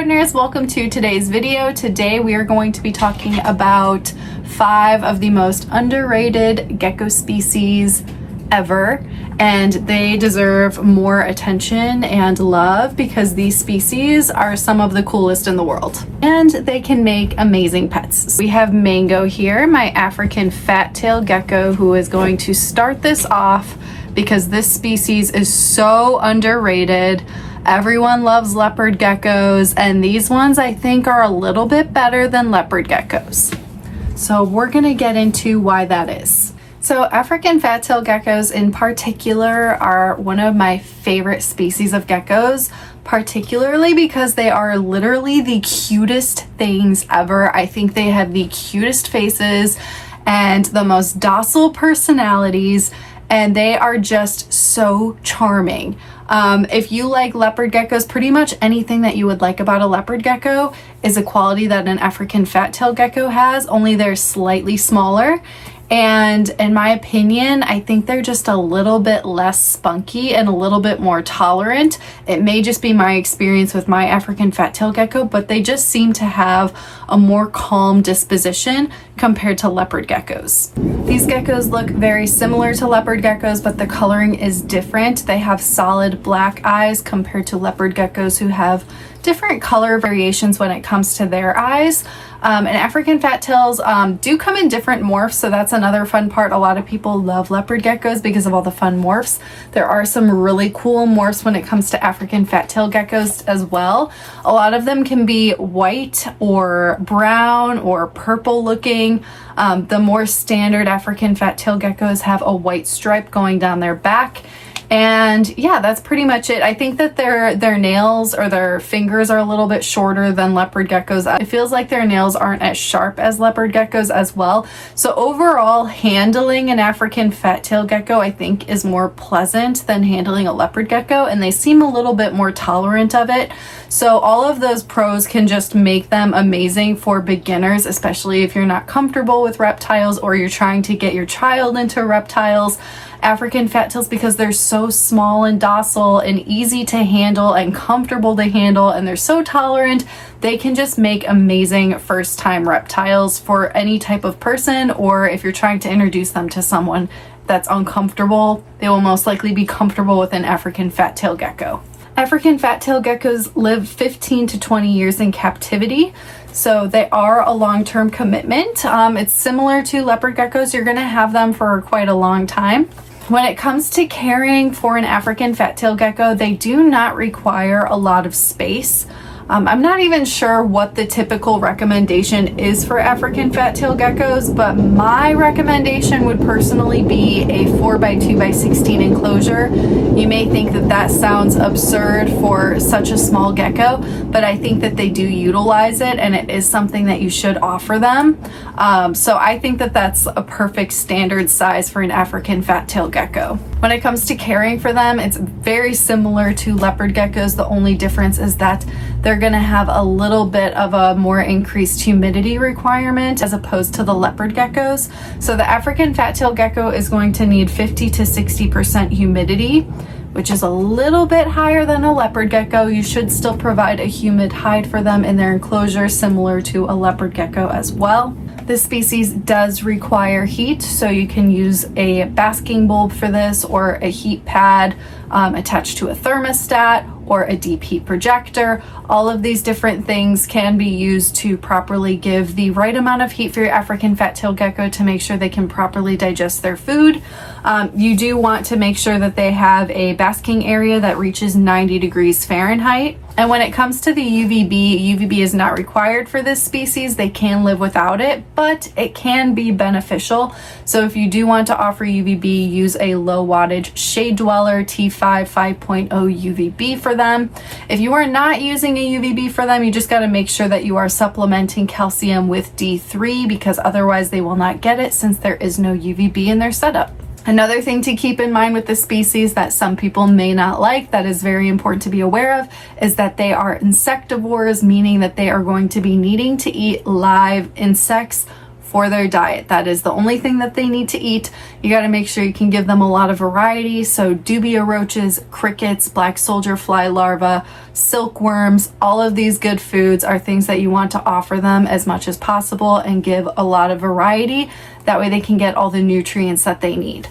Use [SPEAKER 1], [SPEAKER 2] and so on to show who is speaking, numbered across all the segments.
[SPEAKER 1] gardeners, welcome to today's video. Today we are going to be talking about 5 of the most underrated gecko species ever, and they deserve more attention and love because these species are some of the coolest in the world and they can make amazing pets. So we have Mango here, my African fat-tailed gecko, who is going to start this off because this species is so underrated. Everyone loves leopard geckos, and these ones I think are a little bit better than leopard geckos. So we're gonna get into why that is. So African fat-tailed geckos in particular are one of my favorite species of geckos, particularly because they are literally the cutest things ever. I think they have the cutest faces and the most docile personalities, and they are just so charming. If you like leopard geckos, pretty much anything that you would like about a leopard gecko is a quality that an African fat-tailed gecko has, only they're slightly smaller. And in my opinion, I think they're just a little bit less spunky and a little bit more tolerant. It may just be my experience with my African fat-tailed gecko, but they just seem to have a more calm disposition compared to leopard geckos. These geckos look very similar to leopard geckos, but the coloring is different. They have solid black eyes compared to leopard geckos who have different color variations when it comes to their eyes. And African fat-tails do come in different morphs, so that's another fun part. A lot of people love leopard geckos because of all the fun morphs. There are some really cool morphs when it comes to African fat-tailed geckos as well. A lot of them can be white or brown or purple looking. The more standard African fat-tailed geckos have a white stripe going down their back. And yeah, that's pretty much it. I think that their nails or their fingers are a little bit shorter than leopard geckos. It feels like their nails aren't as sharp as leopard geckos as well. So overall, handling an African fat-tailed gecko I think is more pleasant than handling a leopard gecko, and they seem a little bit more tolerant of it. So all of those pros can just make them amazing for beginners, especially if you're not comfortable with reptiles or you're trying to get your child into reptiles. African fat-tails, because they're so small and docile and easy to handle and comfortable to handle, and they're so tolerant, they can just make amazing first-time reptiles for any type of person, or if you're trying to introduce them to someone that's uncomfortable, they will most likely be comfortable with an African fat-tailed gecko. African fat-tailed geckos live 15 to 20 years in captivity, so they are a long-term commitment. It's similar to leopard geckos. You're going to have them for quite a long time. When it comes to caring for an African fat-tailed gecko, they do not require a lot of space. I'm not even sure what the typical recommendation is for African fat-tailed geckos, but my recommendation would personally be a 4x2x16 enclosure. You may think that that sounds absurd for such a small gecko, but I think that they do utilize it, and it is something that you should offer them. So I think that that's a perfect standard size for an African fat-tailed gecko. When it comes to caring for them, it's very similar to leopard geckos. The only difference is that they're going to have a little bit of a more increased humidity requirement as opposed to the leopard geckos. So the African fat-tailed gecko is going to need 50 to 60% humidity, which is a little bit higher than a leopard gecko. You should still provide a humid hide for them in their enclosure, similar to a leopard gecko as well. This species does require heat, so you can use a basking bulb for this, or a heat pad attached to a thermostat, or a deep heat projector. All of these different things can be used to properly give the right amount of heat for your African fat-tailed gecko to make sure they can properly digest their food. You do want to make sure that they have a basking area that reaches 90 degrees Fahrenheit. And when it comes to the UVB is not required for this species. They can live without it, but it can be beneficial. So if you do want to offer UVB, use a low wattage Shade Dweller T5 5.0 UVB for them. If you are not using a UVB for them, you just got to make sure that you are supplementing calcium with D3, because otherwise they will not get it since there is no UVB in their setup. Another thing to keep in mind with this species that some people may not like, that is very important to be aware of, is that they are insectivores, meaning that they are going to be needing to eat live insects for their diet. That is the only thing that they need to eat. You got to make sure you can give them a lot of variety. So dubia roaches, crickets, black soldier fly larvae, silkworms, all of these good foods are things that you want to offer them as much as possible and give a lot of variety. That way they can get all the nutrients that they need.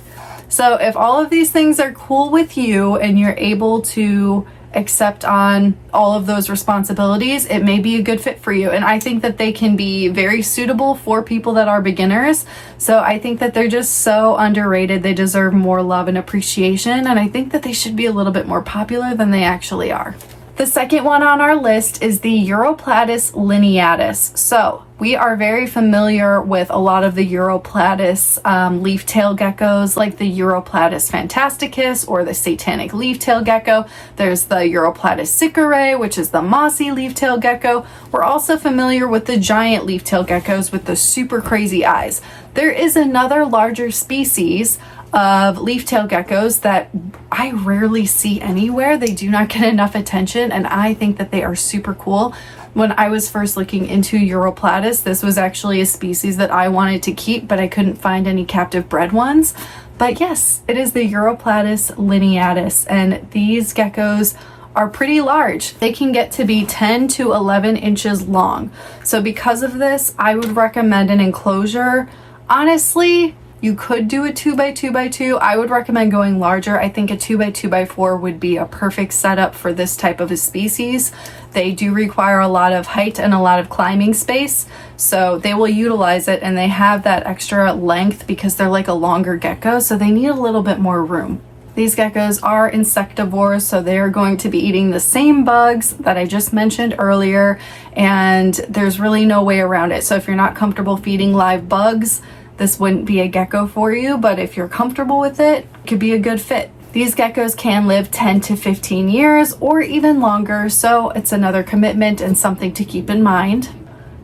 [SPEAKER 1] So if all of these things are cool with you and you're able to accept on all of those responsibilities, it may be a good fit for you. And I think that they can be very suitable for people that are beginners. So I think that they're just so underrated. They deserve more love and appreciation. And I think that they should be a little bit more popular than they actually are. The second one on our list is the Europlatus Lineiatis. So we are very familiar with a lot of the Europlatus leaf-tail geckos, like the Europlatus fantasticus or the satanic leaf-tail gecko. There's the Europlatus sicerae, which is the mossy leaf-tail gecko. We're also familiar with the giant leaf-tail geckos with the super crazy eyes. There is another larger species of leaf-tail geckos that I rarely see anywhere. They do not get enough attention, and I think that they are super cool. When I was first looking into Europlatus, this was actually a species that I wanted to keep, but I couldn't find any captive bred ones. But yes, it is the Europlatus Lineiatis, and these geckos are pretty large. They can get to be 10 to 11 inches long. So because of this, I would recommend an enclosure. Honestly, you could do a 2x2x2. I would recommend going larger. I think a 2x2x4 would be a perfect setup for this type of a species. They do require a lot of height and a lot of climbing space, so they will utilize it, and they have that extra length because they're like a longer gecko, so they need a little bit more room. These geckos are insectivores, so they are going to be eating the same bugs that I just mentioned earlier, and there's really no way around it. So if you're not comfortable feeding live bugs, this wouldn't be a gecko for you, but if you're comfortable with it, it could be a good fit. These geckos can live 10 to 15 years or even longer, so it's another commitment and something to keep in mind.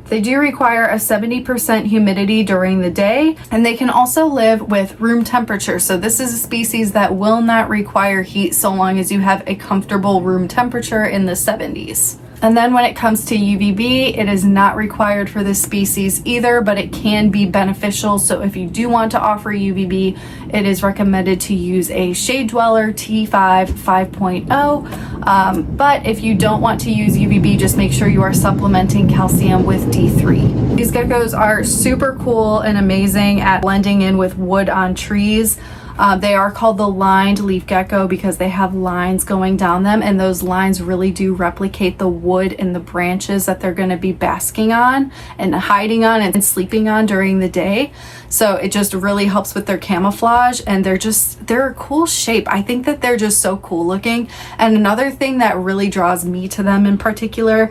[SPEAKER 1] They do require a 70% humidity during the day, and they can also live with room temperature. So this is a species that will not require heat so long as you have a comfortable room temperature in the 70s. And then when it comes to UVB, it is not required for this species either, but it can be beneficial. So if you do want to offer UVB, it is recommended to use a Shade Dweller T5 5.0. But if you don't want to use UVB, just make sure you are supplementing calcium with D3. These geckos are super cool and amazing at blending in with wood on trees. They are called the lined leaf gecko because they have lines going down them, and those lines really do replicate the wood and the branches that they're going to be basking on and hiding on and sleeping on during the day. So it just really helps with their camouflage, and they're a cool shape. I think that they're just so cool looking. And another thing that really draws me to them in particular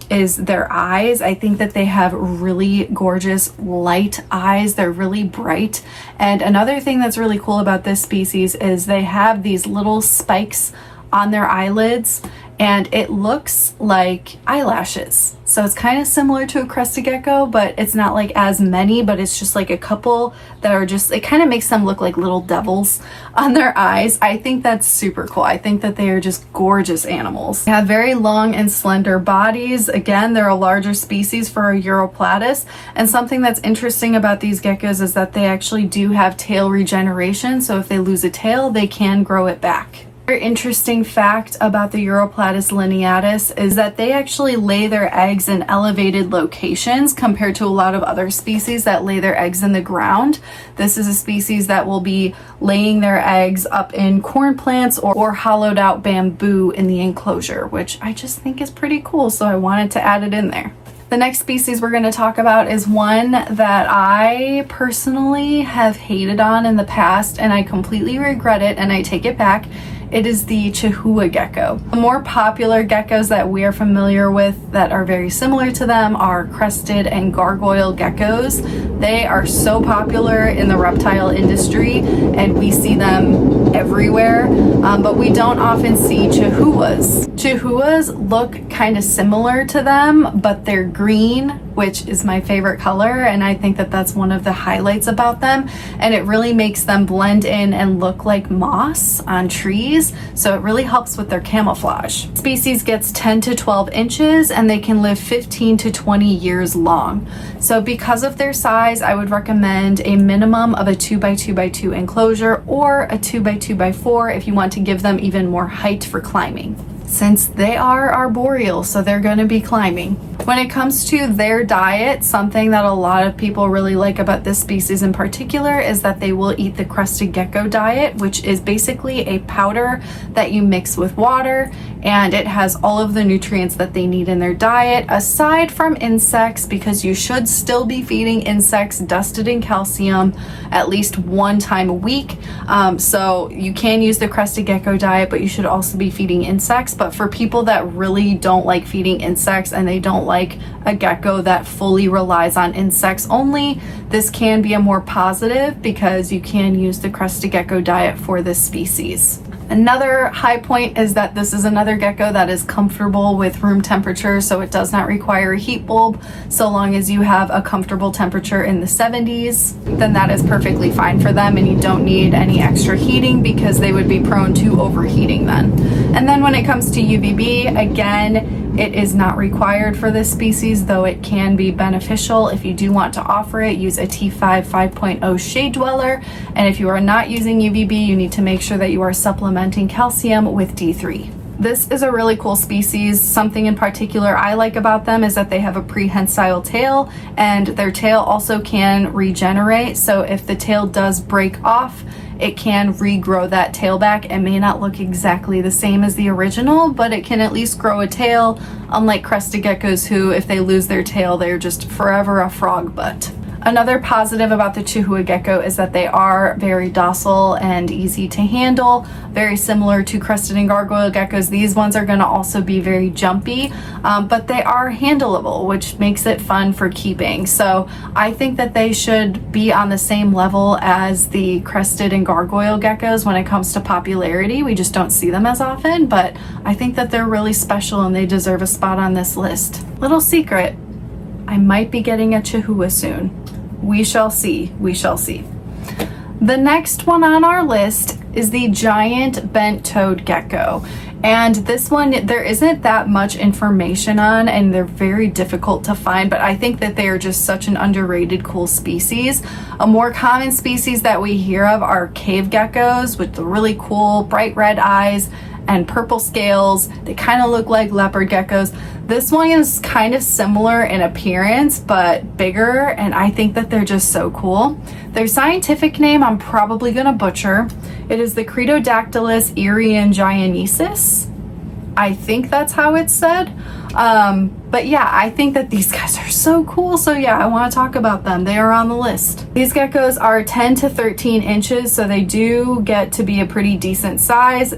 [SPEAKER 1] is their eyes. I think that they have really gorgeous light eyes. They're really bright. And another thing that's really cool about this species is they have these little spikes on their eyelids, and it looks like eyelashes. So it's kind of similar to a crested gecko, but it's not like as many, but it's just like a couple that are just, it kind of makes them look like little devils on their eyes. I think that's super cool. I think that they are just gorgeous animals. They have very long and slender bodies. Again, they're a larger species for a Europlatus. And something that's interesting about these geckos is that they actually do have tail regeneration. So if they lose a tail, they can grow it back. Another interesting fact about the Europlatus Lineiatis is that they actually lay their eggs in elevated locations compared to a lot of other species that lay their eggs in the ground. This is a species that will be laying their eggs up in corn plants or hollowed out bamboo in the enclosure, which I just think is pretty cool, so I wanted to add it in there. The next species we're going to talk about is one that I personally have hated on in the past, and I completely regret it, and I take it back. It is the Chahooa Gecko. The more popular geckos that we are familiar with that are very similar to them are crested and gargoyle geckos. They are so popular in the reptile industry, and we see them everywhere, but we don't often see Chahooas. Chahooas look kind of similar to them, but they're green which is my favorite color, and I think that that's one of the highlights about them, and it really makes them blend in and look like moss on trees, so it really helps with their camouflage. Species gets 10 to 12 inches and they can live 15 to 20 years long. So because of their size, I would recommend a minimum of a 2x2x2 enclosure or a 2x2x4 if you want to give them even more height for climbing, since they are arboreal, so they're going to be climbing. When it comes to their diet, something that a lot of people really like about this species in particular is that they will eat the crested gecko diet, which is basically a powder that you mix with water, and it has all of the nutrients that they need in their diet, aside from insects, because you should still be feeding insects dusted in calcium at least one time a week. So you can use the crested gecko diet, but you should also be feeding insects. But for people that really don't like feeding insects and they don't like a gecko that fully relies on insects only, this can be a more positive because you can use the crested gecko diet for this species. Another high point is that this is another gecko that is comfortable with room temperature, so it does not require a heat bulb. So long as you have a comfortable temperature in the 70s, then that is perfectly fine for them, and you don't need any extra heating because they would be prone to overheating then. And then when it comes to UVB, again, it is not required for this species, though it can be beneficial. If you do want to offer it, use a T5 5.0 shade dweller. And if you are not using UVB, you need to make sure that you are supplementing calcium with D3. This is a really cool species. Something in particular I like about them is that they have a prehensile tail, and their tail also can regenerate. So if the tail does break off, it can regrow that tail back. It may not look exactly the same as the original, but it can at least grow a tail, unlike crested geckos who, if they lose their tail, they're just forever a frog butt. Another positive about the Chahooa Gecko is that they are very docile and easy to handle, very similar to crested and gargoyle geckos. These ones are going to also be very jumpy, but they are handleable, which makes it fun for keeping. So I think that they should be on the same level as the crested and gargoyle geckos when it comes to popularity. We just don't see them as often, but I think that they're really special and they deserve a spot on this list. Little secret, I might be getting a Chahooa soon. We shall see. We shall see. The next one on our list is the giant bent-toed gecko. And this one, there isn't that much information on, and they're very difficult to find, but I think that they are just such an underrated cool species. A more common species that we hear of are cave geckos with the really cool bright red eyes and purple scales. They kind of look like leopard geckos. This one is kind of similar in appearance but bigger, and I think that they're just so cool. Their scientific name I'm probably gonna butcher. It is the Cretodactylus eriangianensis. I think that's how it's said. But yeah, I think that these guys are so cool. So yeah, I want to talk about them. They are on the list. These geckos are 10 to 13 inches, so they do get to be a pretty decent size.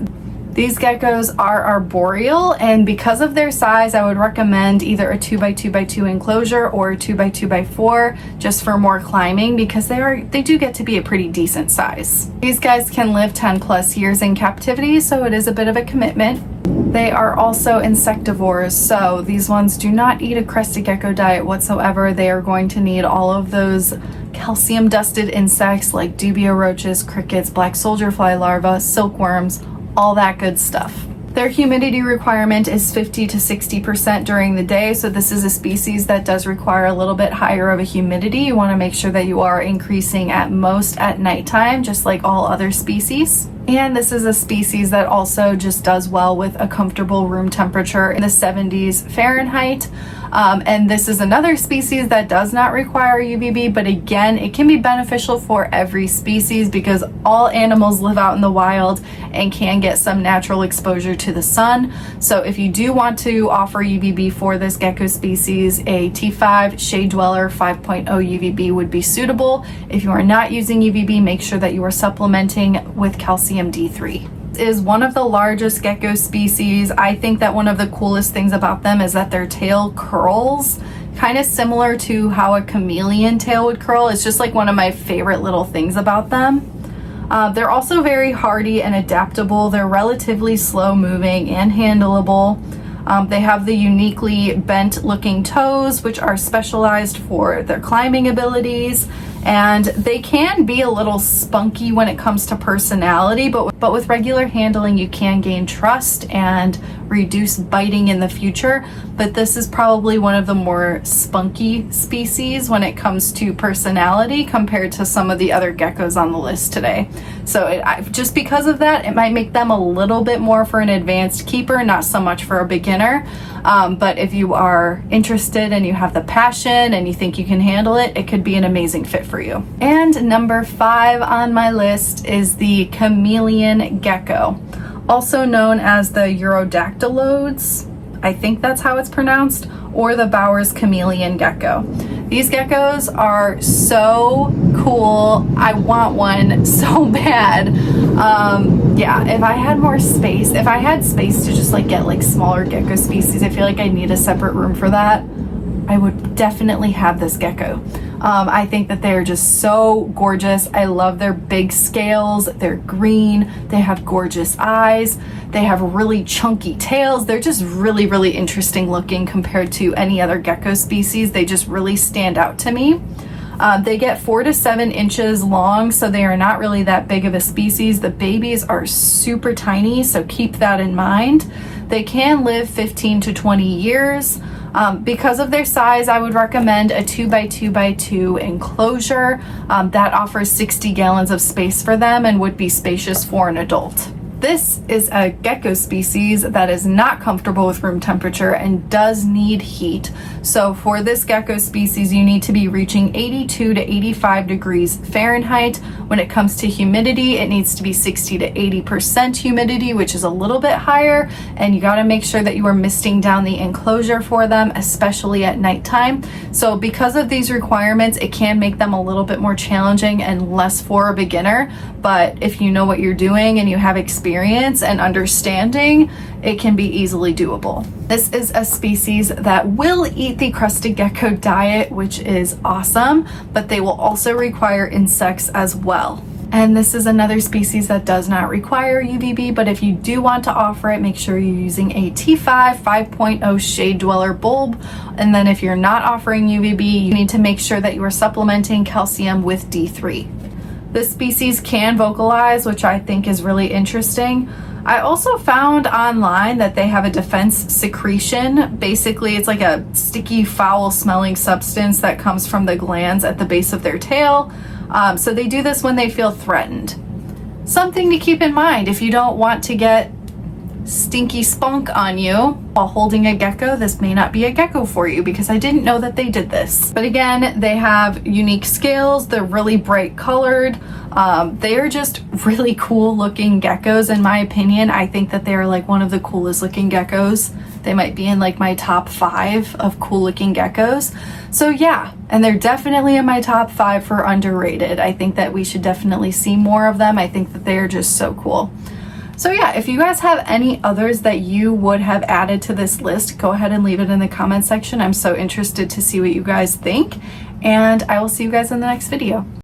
[SPEAKER 1] These geckos are arboreal, and because of their size, I would recommend either a 2x2x2 enclosure or a 2x2x4 just for more climbing, because they do get to be a pretty decent size. These guys can live 10 plus years in captivity, so it is a bit of a commitment. They are also insectivores, so these ones do not eat a crested gecko diet whatsoever. They are going to need all of those calcium dusted insects like dubia roaches, crickets, black soldier fly larvae, silkworms, all that good stuff. Their humidity requirement is 50 to 60% during the day, so this is a species that does require a little bit higher of a humidity. You want to make sure that you are increasing at most at nighttime, just like all other species. And this is a species that also just does well with a comfortable room temperature in the 70s Fahrenheit. And this is another species that does not require UVB, but again, it can be beneficial for every species because all animals live out in the wild and can get some natural exposure to the sun. So if you do want to offer UVB for this gecko species, a T5 Shade Dweller 5.0 UVB would be suitable. If you are not using UVB, make sure that you are supplementing with calcium D3. Is one of the largest gecko species. I think that one of the coolest things about them is that their tail curls, kind of similar to how a chameleon tail would curl. It's just like one of my favorite little things about them. They're also very hardy and adaptable. They're relatively slow moving and handleable. They have the uniquely bent looking toes, which are specialized for their climbing abilities, and they can be a little spunky when it comes to personality, but with regular handling you can gain trust and reduce biting in the future. But this is probably one of the more spunky species when it comes to personality compared to some of the other geckos on the list today. So just because of that, it might make them a little bit more for an advanced keeper, not so much for a beginner. But if you are interested and you have the passion and you think you can handle it, it could be an amazing fit for you. And number 5 on my list is the Chameleon Gecko, also known as the Eurodactylodes. I think that's how it's pronounced, or the Bauer's Chameleon Gecko. These geckos are so cool. I want one so bad. Yeah, if I had more space, if I had space to just like get like smaller gecko species, I feel like I need a separate room for that. I would definitely have this gecko. I think that they're just so gorgeous. I love their big scales. They're green. They have gorgeous eyes. They have really chunky tails. They're just really, really interesting looking compared to any other gecko species. They just really stand out to me. They get 4 to 7 inches long, so they are not really that big of a species. The babies are super tiny, so keep that in mind. They can live 15 to 20 years. Because of their size, I would recommend a 2x2x2 enclosure that offers 60 gallons of space for them and would be spacious for an adult. This is a gecko species that is not comfortable with room temperature and does need heat. So for this gecko species, you need to be reaching 82 to 85 degrees Fahrenheit. When it comes to humidity, it needs to be 60 to 80% humidity, which is a little bit higher. And you got to make sure that you are misting down the enclosure for them, especially at nighttime. So because of these requirements, it can make them a little bit more challenging and less for a beginner. But if you know what you're doing and you have experience and understanding, it can be easily doable. This is a species that will eat the crested gecko diet, which is awesome, but they will also require insects as well. And this is another species that does not require UVB, but if you do want to offer it, make sure you're using a T5 5.0 shade dweller bulb. And then if you're not offering UVB, you need to make sure that you are supplementing calcium with D3. This species can vocalize, which I think is really interesting. I also found online that they have a defense secretion. Basically, it's like a sticky, foul-smelling substance that comes from the glands at the base of their tail. So they do this when they feel threatened. Something to keep in mind if you don't want to get stinky spunk on you while holding a gecko. This may not be a gecko for you because I didn't know that they did this. But again, they have unique scales. They're really bright colored. They are just really cool looking geckos in my opinion. I think that they're like one of the coolest looking geckos. They might be in like my top 5 of cool looking geckos. So yeah, and they're definitely in my top 5 for underrated. I think that we should definitely see more of them. I think that they're just so cool. So yeah, if you guys have any others that you would have added to this list, go ahead and leave it in the comment section. I'm so interested to see what you guys think, and I will see you guys in the next video.